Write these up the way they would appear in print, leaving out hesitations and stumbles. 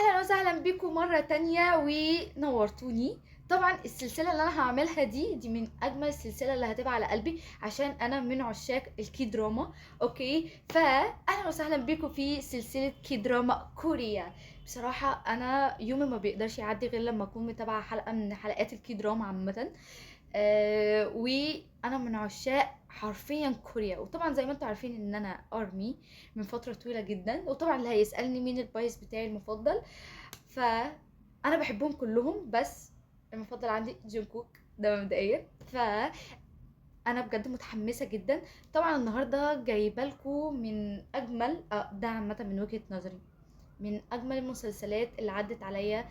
اهلا وسهلا بكم مرة تانية ونورتوني. طبعا السلسلة اللي انا هعملها دي من اجمل السلسلة اللي هتبقى على قلبي عشان انا من عشاق الكي دراما. اوكي، فاهلا وسهلا بكم في سلسلة كي دراما كوريا. بصراحة انا يومي ما بيقدرش يعدي غير لما اكون متابعة حلقة من حلقات الكي دراما عامة. وانا من عشاق حرفيا كوريا، وطبعا زي ما انتم عارفين ان انا ارمي من فتره طويله جدا، وطبعا اللي هيسالني مين البايس بتاعي المفضل، فانا بحبهم كلهم، بس المفضل عندي جونكوك ده مبدئيا. انا بجد متحمسه جدا. طبعا النهارده جايبه لكم من اجمل ده عامه من وجهه نظري من اجمل المسلسلات اللي عدت عليا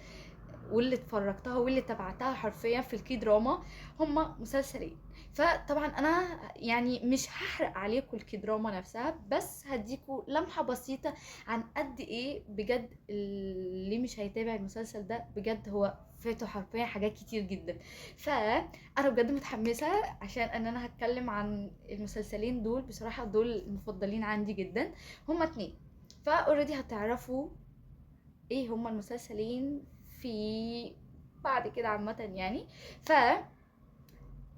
واللي اتفرجتها واللي تابعتها حرفيا في الكي دراما. هما مسلسلين، فطبعا انا يعني مش هحرق عليكم الكي دراما نفسها، بس هديكوا لمحة بسيطة عن قد ايه بجد اللي مش هيتابع المسلسل ده بجد هو فاته حرفيا حاجات كتير جدا. فانا بجد متحمسة عشان ان انا هتكلم عن المسلسلين دول، بصراحة دول المفضلين عندي جدا. هما اتنين، فاوريدي هتعرفوا ايه هما المسلسلين في بعد كده عامة يعني. ف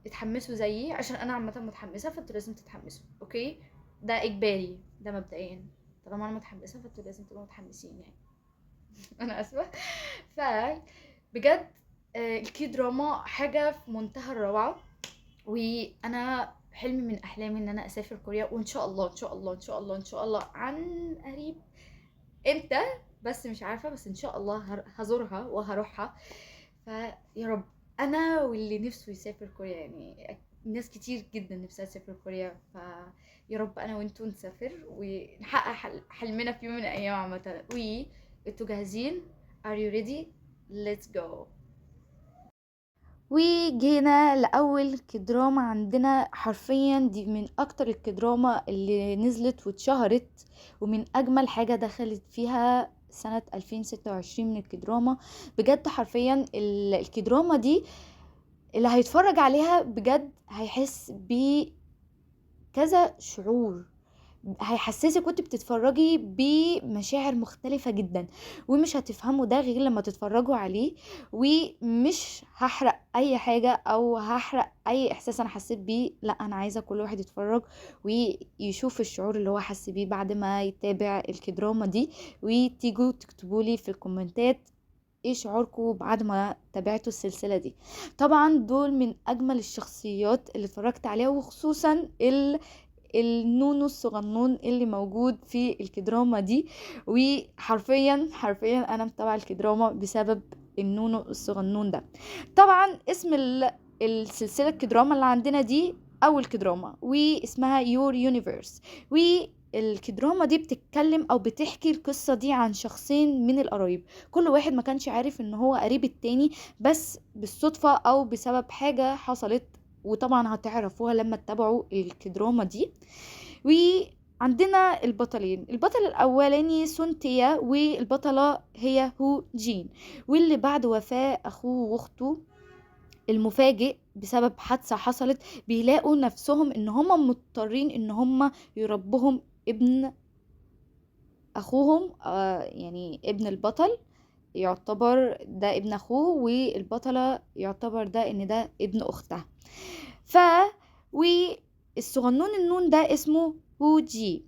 اتحمسوا زيي عشان انا عامة متحمسة، فانتوا لازم تتحمسوا. اوكي، ده اجباري، ده مبدئيا طالما انا متحمسة فانتوا لازم تبقوا متحمسين يعني. انا اسفة. ف بجد الكي دراما حاجة في منتهى الروعة، وانا حلمي من احلامي ان انا اسافر كوريا، وان شاء الله ان شاء الله ان شاء الله ان شاء الله عن قريب. امتى؟ بس مش عارفة، بس ان شاء الله هزورها وهروحها. فيا رب، انا واللي نفسه يسافر كوريا يعني ناس كتير جدا نفسها تسافر كوريا، فيا رب انا وانتوا نسافر ونحقق حلمنا في يوم من الايام عامة. انتوا جاهزين؟ are you ready? let's go. وجينا لأول كدراما عندنا، حرفيا دي من أكتر الكدراما اللي نزلت واتشهرت، ومن أجمل حاجة دخلت فيها سنة 2026 من الكدراما. بجد حرفيا الكدراما دي اللي هيتفرج عليها بجد هيحس بكذا شعور، هيحسسك وانت بتتفرجي بمشاعر مختلفة جدا، ومش هتفهموا ده غير لما تتفرجوا عليه. ومش هحرق اي حاجة او هحرق اي احساس انا حسيت بيه، لا انا عايزة كل واحد يتفرج ويشوف الشعور اللي هو حس بيه بعد ما يتابع الكدراما دي، وتيجوا تكتبولي في الكومنتات ايه شعوركم بعد ما تابعتوا السلسلة دي. طبعا دول من اجمل الشخصيات اللي اتفرجت عليها، وخصوصا النونو الصغنون اللي موجود في الكدراما دي. وحرفيا حرفيا انا متابعه الكدراما بسبب النونو الصغنون ده. طبعا اسم السلسله الكدراما اللي عندنا دي اول كدراما، واسمها يور يونيفرس. والكدراما دي بتتكلم او بتحكي القصه دي عن شخصين من القرايب، كل واحد ما كانش عارف ان هو قريب التاني، بس بالصدفه او بسبب حاجه حصلت، وطبعا هتعرفوها لما تتابعوا الكدراما دي. وعندنا البطلين، البطل الاولاني سونتيا، والبطلة هي هو جين، واللي بعد وفاة اخوه واخته المفاجئ بسبب حادثة حصلت، بيلاقوا نفسهم ان هم مضطرين ان هم يربوهم ابن اخوهم. يعني ابن البطل يعتبر ده ابن اخوه، والبطلة يعتبر ده ان ده ابن اختها. ف والصغنون النون ده اسمه هو جي،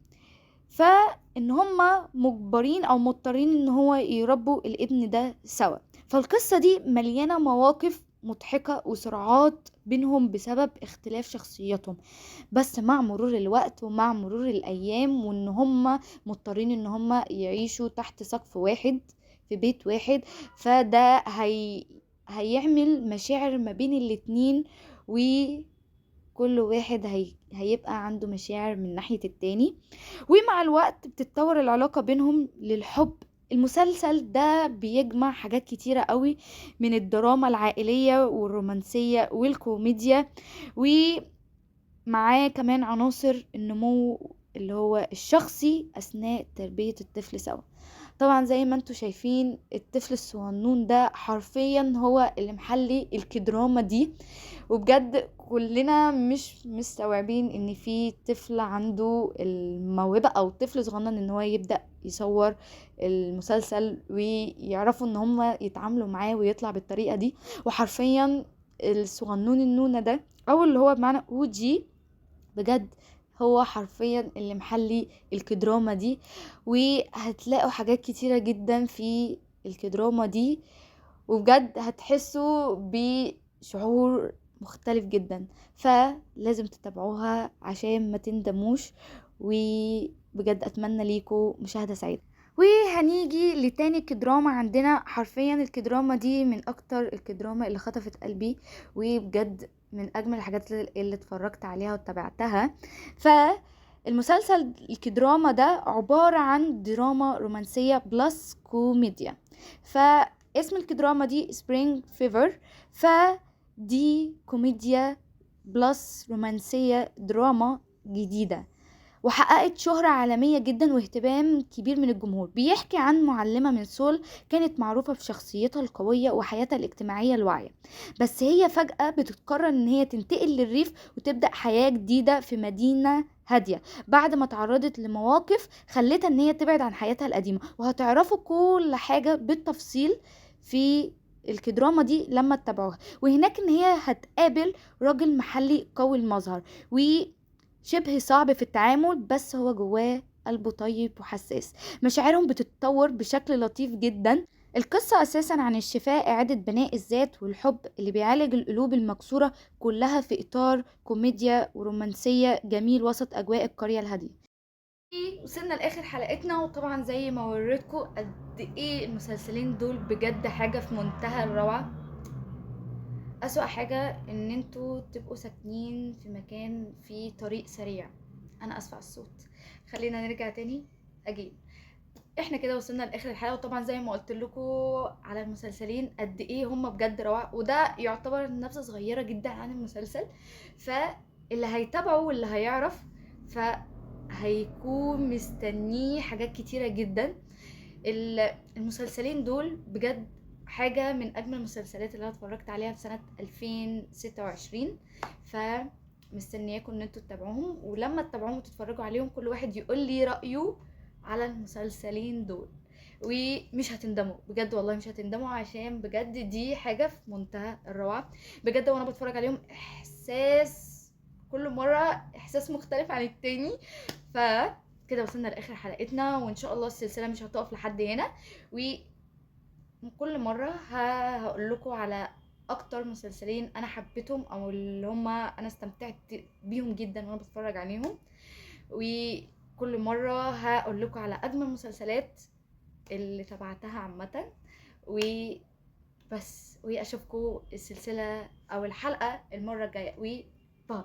فان هما مجبرين او مضطرين ان هو يربوا الابن ده سوا. فالقصة دي مليانة مواقف مضحكة وصراعات بينهم بسبب اختلاف شخصياتهم، بس مع مرور الوقت ومع مرور الايام وان هما مضطرين ان هما يعيشوا تحت سقف واحد في بيت واحد، فده هيعمل مشاعر ما بين الاتنين، وكل واحد هيبقى عنده مشاعر من ناحية التاني، ومع الوقت بتتطور العلاقة بينهم للحب. المسلسل ده بيجمع حاجات كتيرة قوي من الدراما العائلية والرومانسية والكوميديا، ومعاه كمان عناصر النمو اللي هو الشخصي أثناء تربية الطفل سوا. طبعا زي ما انتوا شايفين الطفل الصغنون ده حرفيا هو اللي محلي الكدراما دي، وبجد كلنا مش مستوعبين ان في طفل عنده الموهبة او طفل صغنن ان هو يبدأ يصور المسلسل ويعرفوا ان هم يتعاملوا معاه ويطلع بالطريقة دي. وحرفيا الصغنون النونة ده او اللي هو بمعنى اوجي بجد هو حرفيا اللي محلي الكدراما دي. وهتلاقوا حاجات كتيرة جدا في الكدراما دي، وبجد هتحسوا بشعور مختلف جدا، فلازم تتابعوها عشان ما تندموش. وبجد اتمنى ليكم مشاهدة سعيدة. وهنيجي لتاني كدراما عندنا، حرفيا الكدراما دي من اكتر الكدراما اللي خطفت قلبي، وبجد من اجمل الحاجات اللي اتفرجت عليها واتبعتها. فالمسلسل الكدراما ده عبارة عن دراما رومانسية بلس كوميديا. فاسم الكدراما دي سبرينج فيفر، فدي كوميديا بلس رومانسية دراما جديدة، وحققت شهرة عالمية جدا واهتمام كبير من الجمهور. بيحكي عن معلمة من سول كانت معروفة بشخصيتها القوية وحياتها الاجتماعية الواعية، بس هي فجأة بتتقرر ان هي تنتقل للريف وتبدأ حياة جديدة في مدينة هادية بعد ما تعرضت لمواقف خلتها ان هي تبعد عن حياتها القديمة. وهتعرفوا كل حاجة بالتفصيل في الكدراما دي لما تتابعوها. وهناك ان هي هتقابل راجل محلي قوي المظهر وشبه صعب في التعامل، بس هو جواه قلبه طيب وحساس. مشاعرهم بتتطور بشكل لطيف جدا. القصة أساسا عن الشفاء، إعادة بناء الذات والحب اللي بيعالج القلوب المكسورة، كلها في إطار كوميديا ورومانسية جميل وسط أجواء القرية الهادية. وصلنا لاخر حلقتنا، وطبعا زي ما وريتكم قد ايه المسلسلين دول بجد حاجه في منتهى الروعه. اسوأ حاجه ان انتوا تبقوا ساكنين في مكان فيه طريق سريع. انا اسفه على الصوت، خلينا نرجع تاني. اجي احنا كده وصلنا لاخر الحلقه، وطبعا زي ما قلت لكم على المسلسلين قد ايه هم بجد روعه، وده يعتبر نبذه صغيره جدا عن المسلسل. فاللي هيتابعه واللي هيعرف فهيكون مستنيه حاجات كتيره جدا. المسلسلين دول بجد حاجه من اجمل المسلسلات اللي انا اتفرجت عليها في سنه 2026. فمستنياكم ان انتوا تتابعوهم، ولما تتابعوهم وتتفرجوا عليهم كل واحد يقول لي رايه على المسلسلين دول. ومش هتندموا بجد، والله مش هتندموا، عشان بجد دي حاجة في منتهى الروعة. بجد وانا بتفرج عليهم احساس كل مرة احساس مختلف عن التاني. فكده وصلنا لاخر حلقتنا، وان شاء الله السلسلة مش هتقف لحد هنا. وكل مرة هقول لكم على اكتر مسلسلين انا حبيتهم او اللي هما انا استمتعت بيهم جدا وانا بتفرج عليهم. وكل مرة هقول لكم على أجمل المسلسلات اللي تبعتها عامة. وبس، وأشوفكم السلسلة أو الحلقة المرة الجاية. وباي.